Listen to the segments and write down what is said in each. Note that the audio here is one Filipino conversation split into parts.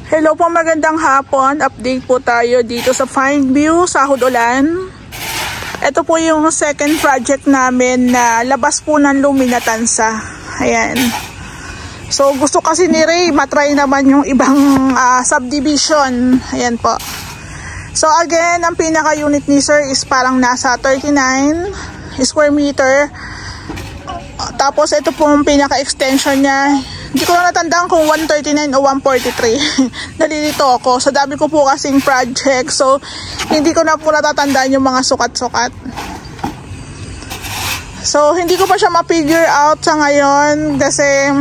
Hello po, magandang hapon. Update po tayo dito sa Find View, Sahod Ulan. Ito po yung second project namin na labas po ng Luminatansa. Ayan. So gusto kasi ni Ray matry naman yung ibang subdivision. Ayan po. So again, ang pinaka-unit ni Sir is parang nasa 39 square meter. Tapos ito po yung pinaka-extension niya. Hindi ko na natandaan kung 139 o 143. Nalilito ako. Sa dami ko po kasing project. So, hindi ko na po natatandaan yung mga sukat-sukat. So, hindi ko pa siya ma-figure out sa ngayon. Kasi,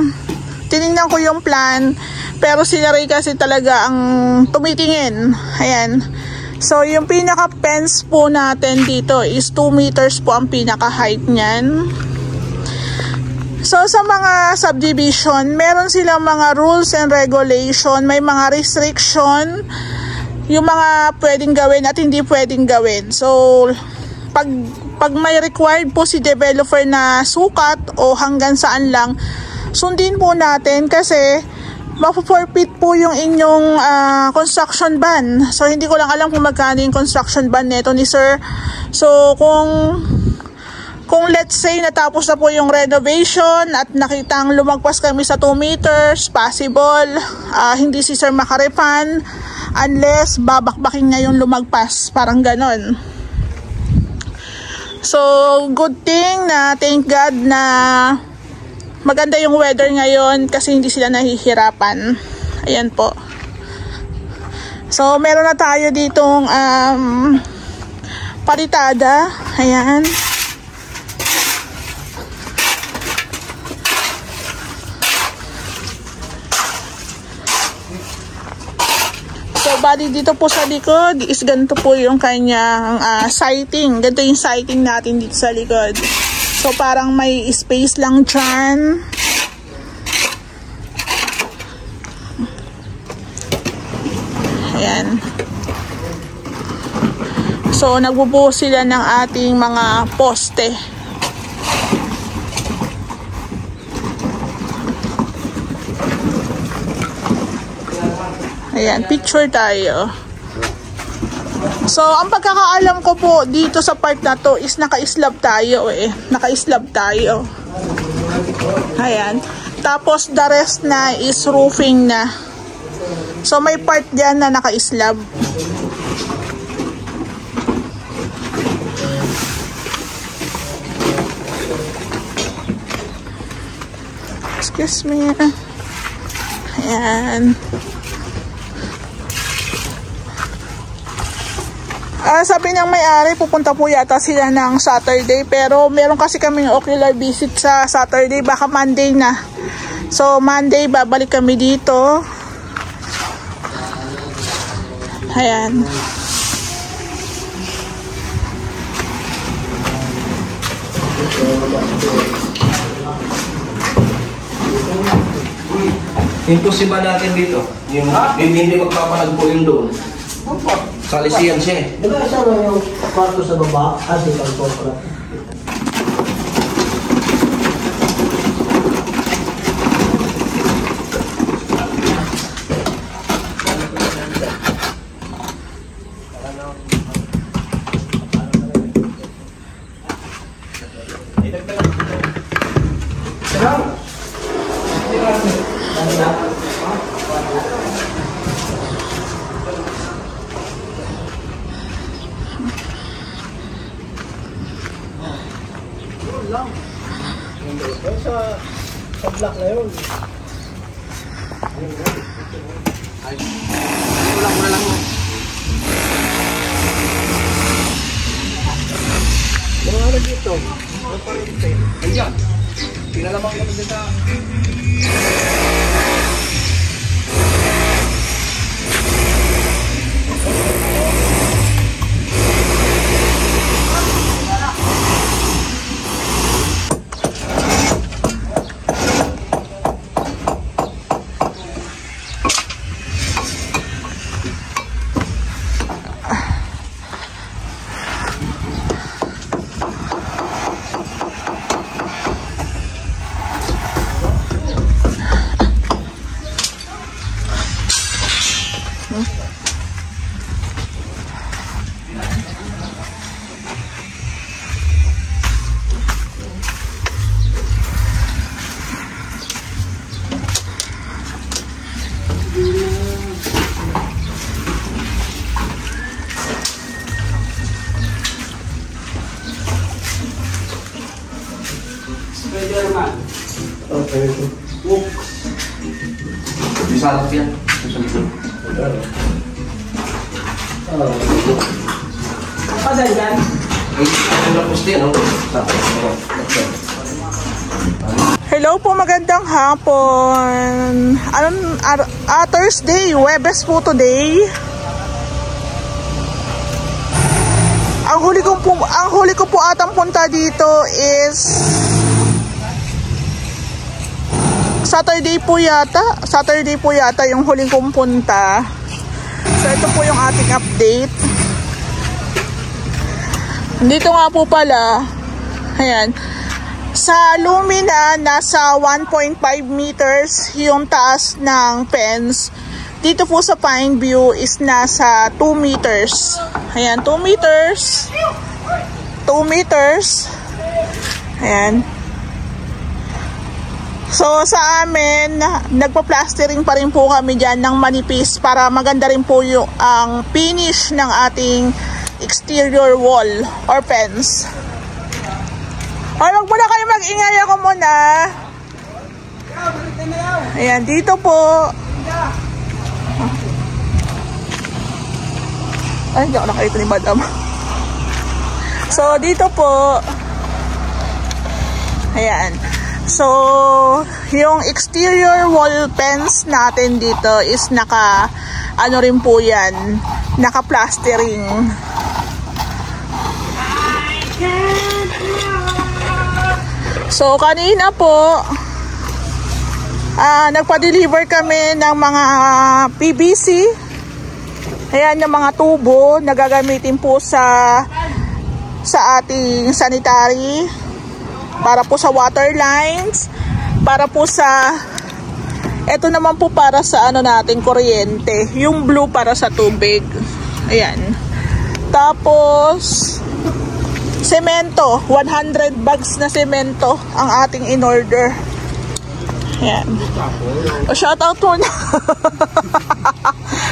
tinignan ko yung plan. Pero si Ray kasi talaga ang tumitingin. Ayan. So, yung pinaka-fence po natin dito is 2 meters po ang pinaka-height niyan. So sa mga subdivision, meron silang mga rules and regulation, may mga restriction, yung mga pwedeng gawin at hindi pwedeng gawin. So pag may required po si developer na sukat o hanggang saan lang, sundin po natin kasi mapo-forfeit po yung inyong construction ban. So hindi ko lang alam kung magkano yung construction ban neto ni Sir. So kung let's say natapos na po yung renovation at nakitang lumagpas kami sa 2 meters, possible hindi si Sir makarefund unless babakbakin niya yung lumagpas, parang ganon. So good thing na thank God na maganda yung weather ngayon kasi hindi sila nahihirapan. Ayan po. So meron na tayo ditong palitada. Ayan. So, bali dito po sa likod is ganito po yung kanyang siding. Ganito yung siding natin dito sa likod. So, parang may space lang dyan. Ayan. So, nagbubuo sila ng ating mga poste. Ayan, picture tayo. So, ang pagkakaalam ko po dito sa part na to is naka-slab tayo eh. Naka-slab tayo. Ayan. Tapos, the rest na is roofing na. So, may part dyan na naka-slab. Excuse me. Ayan. Sabi ng may-ari, pupunta po yata sila ng Saturday. Pero meron kasi kaming ocular visit sa Saturday. Baka Monday na. So, Monday, babalik kami dito. Ayan. Imposible natin dito. Yung hindi magpapanagpo yung doon. Salisiyan siya eh. Di ba siya yung kwarto sa baba? Kasi pagpo pala. Sa block na yun. Wala mo na lang mo. Mga ano dito? Ayan. Pinalamang kami dito. salap yan. Pasan yan? Ay, ano na poste yan, no? Hello po, magandang hapon. Thursday, Webes po today. Ang huli ko po atang punta dito is Saturday po yata yung huling kong punta. So ito po yung ating update. Dito nga po pala, ayan, sa Lumina nasa 1.5 meters yung taas ng fence. Dito po sa Pine View is nasa 2 meters. Ayan, 2 meters. 2 meters. Ayan. So sa amin, nagpa-plastering pa rin po kami dyan ng manipis para maganda rin po yung ang finish ng ating exterior wall or fence. Ay, wag muna kayo mag-ingay, ako muna. Ayan, dito po. Ay, hindi ako nakita ni Madam. So, dito po. Ayan. So, yung exterior wall fence natin dito is ano rin po yan, naka-plastering. So, kanina po, nagpa-deliver kami ng mga PVC. Ayan, yung mga tubo na gagamitin po sa ating sanitary, para po sa water lines, para po sa, eto naman po para sa ano natin, kuryente. Yung blue para sa tubig. Ayan. Tapos, semento, 100 bags na semento ang ating in-order. Ayan. O, shoutout muna.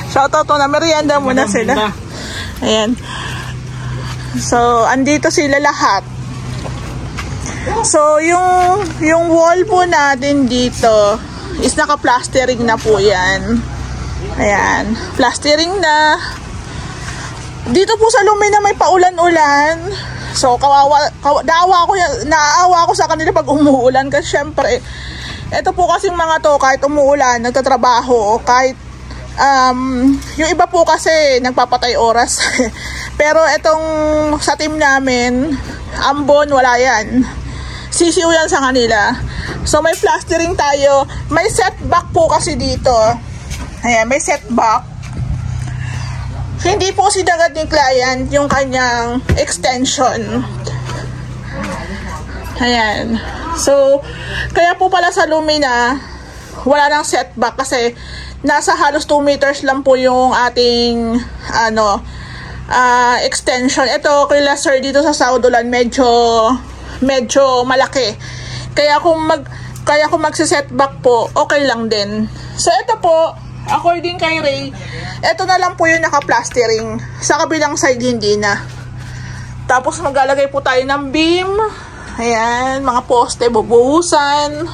Shoutout muna. Merienda muna sila. Ayan. So, andito sila lahat. So, yung wall po natin dito is naka-plastering na po yan. Ayan. Plastering na. Dito po sa Lumina may paulan-ulan. So, naawa ako sa kanila pag umuulan kasi syempre, ito po kasing mga to, kahit umuulan, nagtatrabaho, kahit, yung iba po kasi nagpapatay oras. Pero itong sa team namin, ambon, wala yan. Sisiw yan sa kanila. So, may plastering tayo. May setback po kasi dito. Ayan, may setback. Hindi po sinagad ni client yung kanyang extension. Ayan. So, kaya po pala sa Lumina, wala nang setback kasi nasa halos 2 meters lang po yung ating extension. Ito, kila sir dito sa Saudolan, medyo malaki. Kaya kung magse-setback po, okay lang din. So, ito po, according kay Ray, ito na lang po yung naka-plastering. Sa kabilang side, hindi na. Tapos, maglalagay po tayo ng beam. Ayan, mga poste, bubuhusan.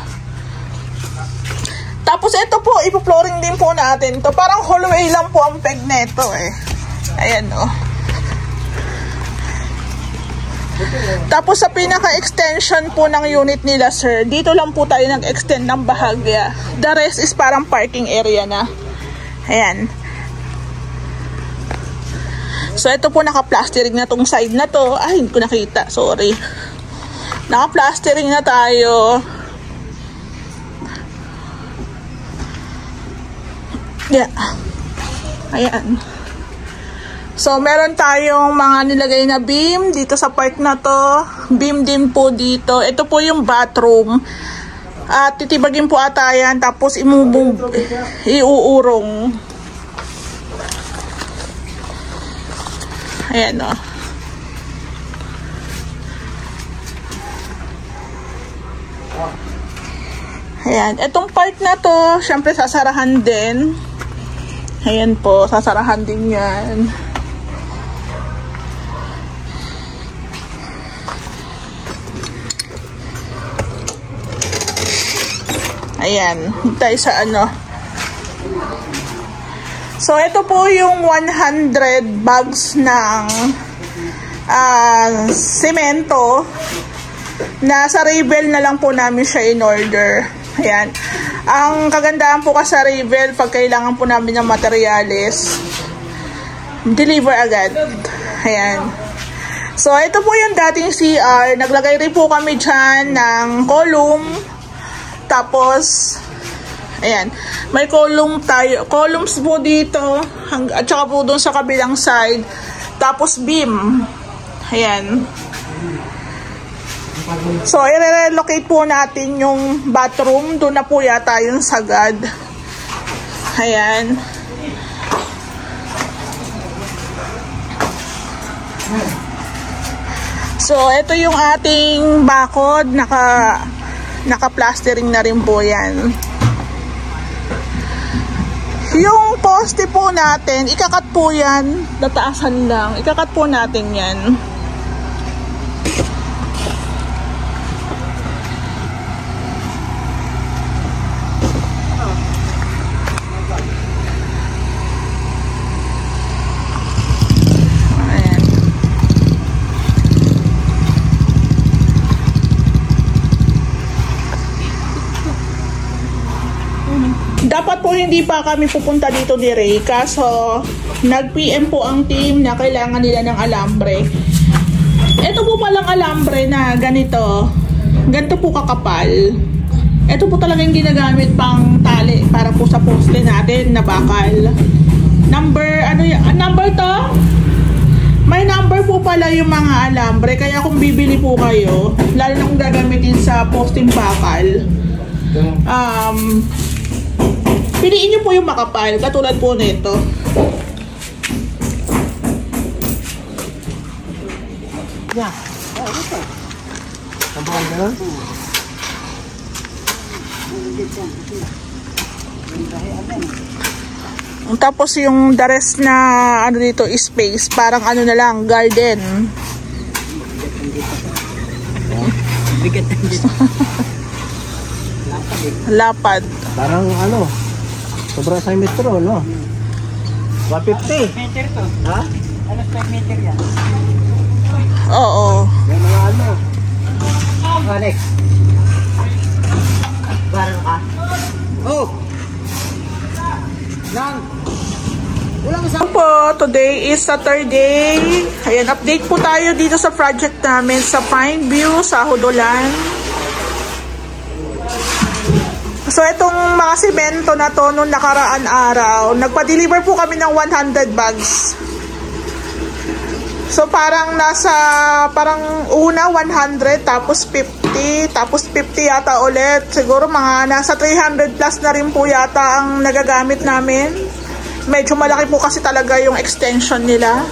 Tapos, ito po, ipo-flooring din po natin. To parang hallway lang po ang peg neto eh. Ayan, oh. Tapos, sa pinaka-extension po ng unit nila, sir, dito lang po tayo nag-extend ng bahagya. The rest is parang parking area na. Ayan. So, ito po naka-plastering na tong side na to. Ay, hindi ko nakita. Sorry. Naka-plastering na tayo. Yeah. Ayan. So, meron tayong mga nilagay na beam dito sa part na to. Beam din po dito. Ito po yung bathroom. At titibagin po ata yan. Tapos, iuurong. Ayan, o. Ayan. Itong part na to, syempre sasarahan din. Ayan po, sasarahan din yan. Ayan, tayo sa So, ito po yung 100 bags ng semento na sa Ravel na lang po namin siya in order. Ayan. Ang kagandahan po kasi sa Ravel, pag kailangan po namin ng materyales, deliver agad. Ayan. So, ito po yung dating CR. Naglagay rin po kami dyan ng column. Tapos, ayan, may columns po dito at saka po doon sa kabilang side, tapos beam. Ayan. So, i-relocate po natin yung bathroom. Doon na po yata yung sagad. Ayan. So, ito yung ating bakod. Naka-plastering na rin po yan. Yung poste po natin, ikakat po yan, nataasan lang, ikakat po natin yan. Ayan. Dapat po hindi pa kami pupunta dito ni Ray, kaso nag-PM po ang team na kailangan nila ng alambre. Ito po palang alambre na ganito po kakapal. Ito po talaga yung ginagamit pang tali para po sa poste natin na bakal. Number to? May number po pala yung mga alambre, kaya kung bibili po kayo, lalo na kung gagamitin sa posting bakal, piliin nyo po yung makapal, katulad po nito. Yeah. Oh, ito. Tambahan na lang? Tapos yung the rest na ano dito, space, parang ano na lang, garden. Bigat dito. Lapad. Parang ano, sobra sa metro, no? 150. Meter to. Ha? Ano sa meter yan? Oo. Yan mga ano. Alex. Parang ka? Oh! Lang! Walang isang po, today is Saturday. Ayan, update po tayo dito sa project namin sa Pineview, sa Hudolan. So, itong mga simento na to, nung nakaraan araw, nagpa-deliver po kami ng 100 bags. So, parang una 100, tapos 50, tapos 50 yata ulit. Siguro mga nasa 300 plus na rin po yata ang nagagamit namin. Medyo malaki po kasi talaga yung extension nila.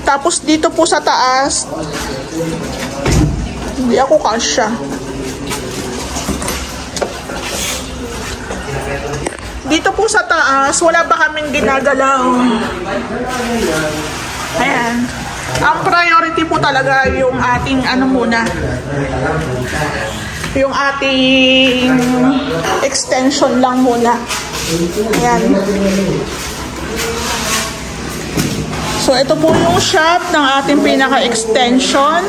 Tapos, dito po sa taas, hindi ako kasya. Dito po sa taas, wala pa kaming ginagalaw. Ayan. Ang priority po talaga yung ating ano muna. Yung ating extension lang muna. Ayan. So, ito po yung shop ng ating pinaka-extension.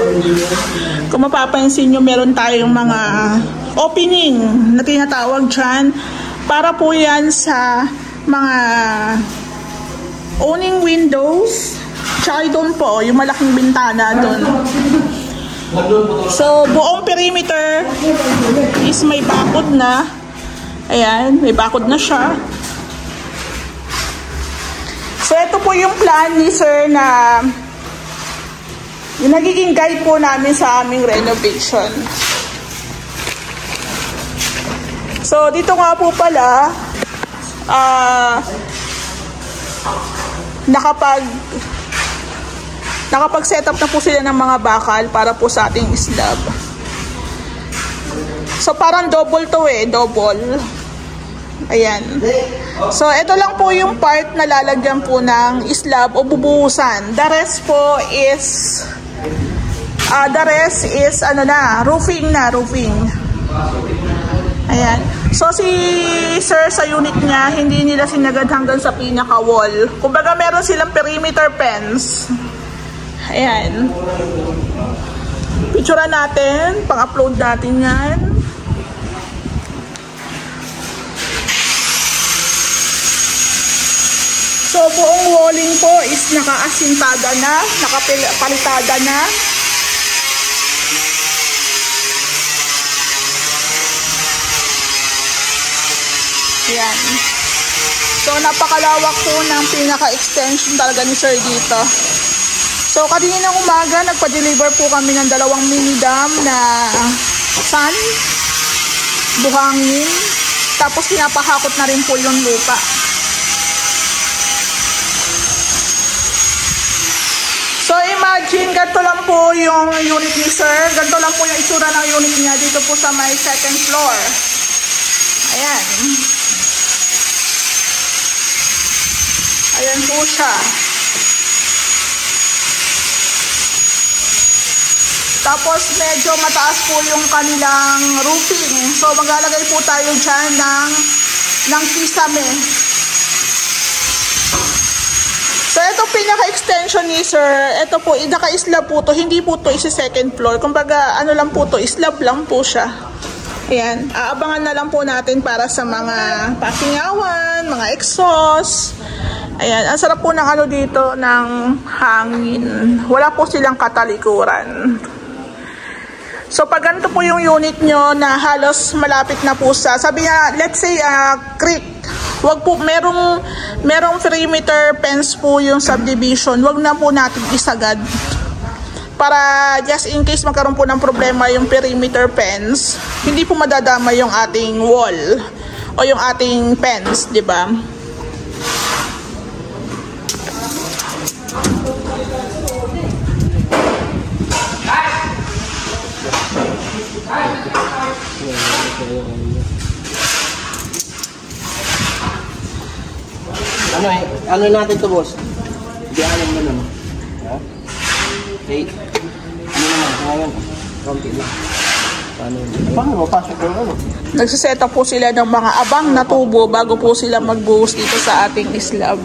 Kung mapapansin nyo, meron tayong mga opening na tinatawag dyan. Para po yan sa mga owning windows. Tsaka doon po, yung malaking bintana doon. So, buong perimeter is may bakod na. Ayan, may bakod na siya. So, ito po yung plan ni Sir na yung nagiging guide po namin sa aming renovation. So, dito nga po pala, nakapag-set up na po sila ng mga bakal para po sa ating slab. So, parang double to double. Ayan. So, ito lang po yung part na lalagyan po ng slab o bubuhusan. The rest po is, roofing na, roofing. Ayan. So si sir sa unit niya, hindi nila sinagad hanggang sa pinaka-wall. Kumbaga meron silang perimeter fence. Ayan. Picturean natin, pang-upload natin yan. So buong walling po is naka-asintada na, nakapalitada na. Yan. So, napakalawak po ng pinaka-extension talaga ni sir dito. So, kaninang umaga, nagpa-deliver po kami ng 2 mini dam na sun, buhangin, tapos pinapahakot na rin po yung lupa. So, imagine, ganito lang po yung unit ni sir. Ganito lang po yung itsura ng unit niya dito po sa may 2nd floor. Ayan. Ayan po siya. Tapos medyo mataas po yung kanilang roofing. So maglalagay po tayo dyan ng kisame. So ito pinaka-extension ni sir. Ito po, naka-slab po to. Hindi po to isi-second floor. Kumbaga ano lang po to, slab lang po siya. Ayan. Aabangan na lang po natin para sa mga pasingawan, mga exhaust. Ayan, ang sarap po ng ano dito, ng hangin. Wala po silang katalikuran. So, pag ganito po yung unit nyo na halos malapit na po sa, sabi nga, let's say, creek. Wag po, merong perimeter fence po yung subdivision. Wag na po natin isagad. Para just in case magkaroon po ng problema yung perimeter fence, hindi po madadama yung ating wall o yung ating fence, di ba? Ano natin to, boss? Hindi alam mo naman. Ha? Okay. Ano naman? Ngayon, konti lang. Paano mapasok yung ano? Nagsiset up po sila ng mga abang na tubo bago po sila magbuhos dito sa ating slab.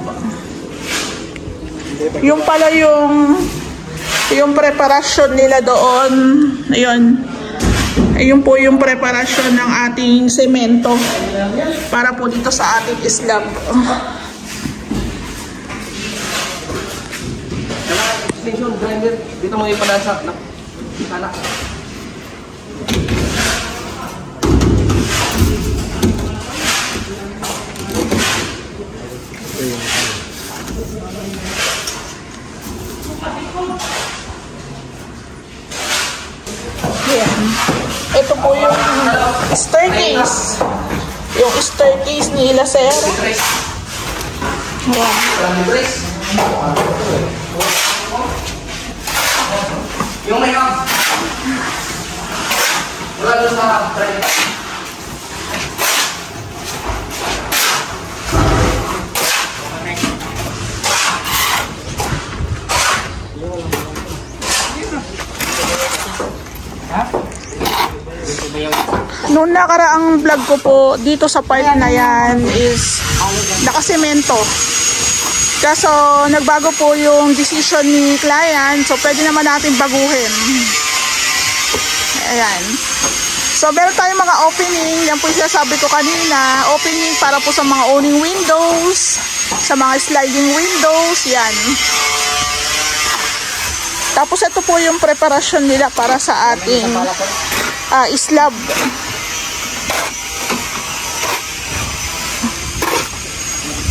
Yung pala yung preparasyon nila doon, ayun. Ayun po yung preparasyon ng ating semento para po dito sa ating slab. Extension grinder, dito mo ipalansak na. Sana. Ayan. Ito po yung staircase. Yung staircase ni Lacer. Ayan. Yung may wala doon sa trend. Noong nakaraang vlog ko po dito sa part na yan is nakasemento. Kaso nagbago po yung decision ni client, so pwede naman natin baguhin. Ayan. So meron tayong mga opening, yan po yung sinasabi ko kanina, opening para po sa mga owning windows, sa mga sliding windows, yan. Tapos ito po yung preparasyon nila para sa ating slab.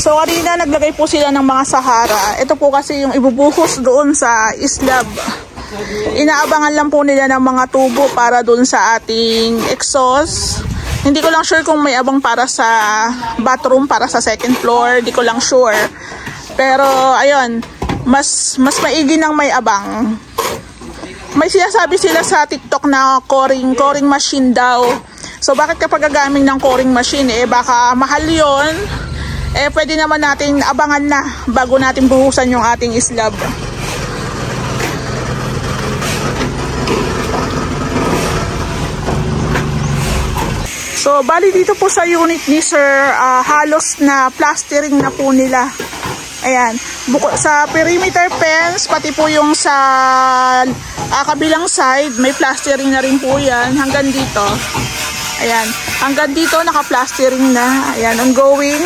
So kanina naglagay po sila ng mga Sahara. Ito po kasi yung ibubuhos doon sa slab. Inaabangan lang po nila ng mga tubo para doon sa ating exhaust. Hindi ko lang sure kung may abang para sa bathroom, para sa 2nd floor. Hindi ko lang sure. Pero ayun, mas maigi nang may abang. May sinasabi sila sa TikTok na coring machine daw. So bakit kapag gagamit ng coring machine, baka mahal yon. Pwede naman natin abangan na bago natin buhusan yung ating slab. So, bali dito po sa unit ni Sir, halos na plastering na po nila. Ayan. Sa perimeter fence, pati po yung sa kabilang side, may plastering na rin po yan hanggang dito. Ayan. Hanggang dito, naka-plastering na. Ayan, ongoing.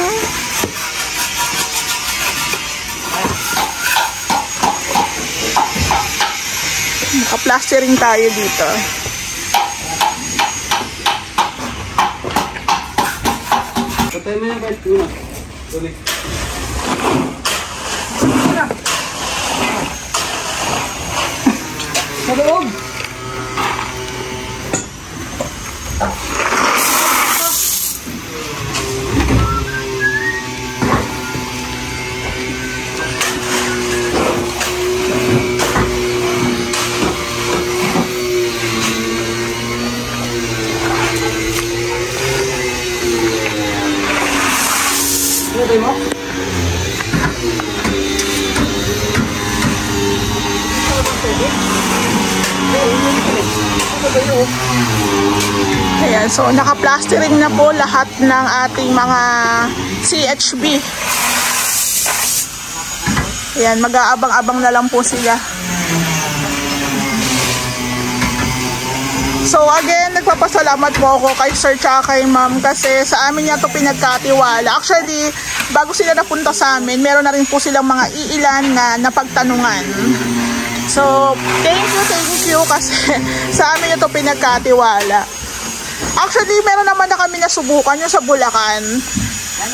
Naka-plastering tayo dito. Patay mo yan guys, una. Tuloy. Sa loob! Ano mo? Ayan, so naka-plastering na po lahat ng ating mga CHB. Ayan, mag-aabang-abang na lang po sila. So again, nagpapasalamat po ako kay Sir tsaka kay Ma'am kasi sa amin niya to pinagkatiwala. Actually, bago sila napunta sa amin, meron na rin po silang mga iilan na napagtanungan. So, thank you kasi sa amin niya to pinagkatiwala. Actually, meron naman na kami nasubukan yung sa Bulacan.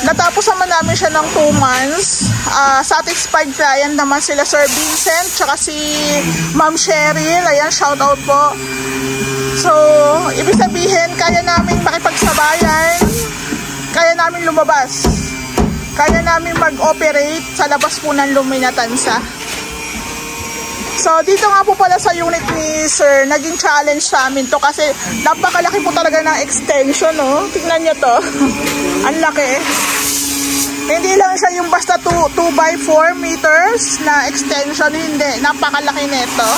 Natapos naman namin siya ng 2 months. Satisfied client naman sila Sir Vincent tsaka si Ma'am Cheryl. Ayan, shout out po. So, ibig sabihin, kaya namin makipagsabayan, kaya namin lumabas, kaya namin mag-operate sa labas po ng Luminatansa. So, dito nga po pala sa unit ni Sir, naging challenge sa amin to kasi napakalaki po talaga ng extension, no? Tingnan nyo to. Ang laki. Hindi lang siya yung basta 2x4 meters na extension, hindi. Napakalaki nito.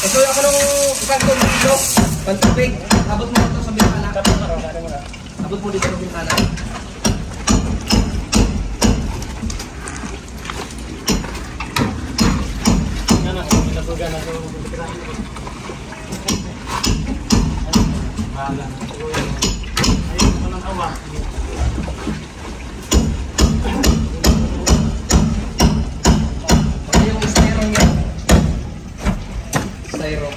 Ito ako ng isang tubig. Pantubig. Abot mo ito sa bintana. Abot mo dito sa bintana. Styro.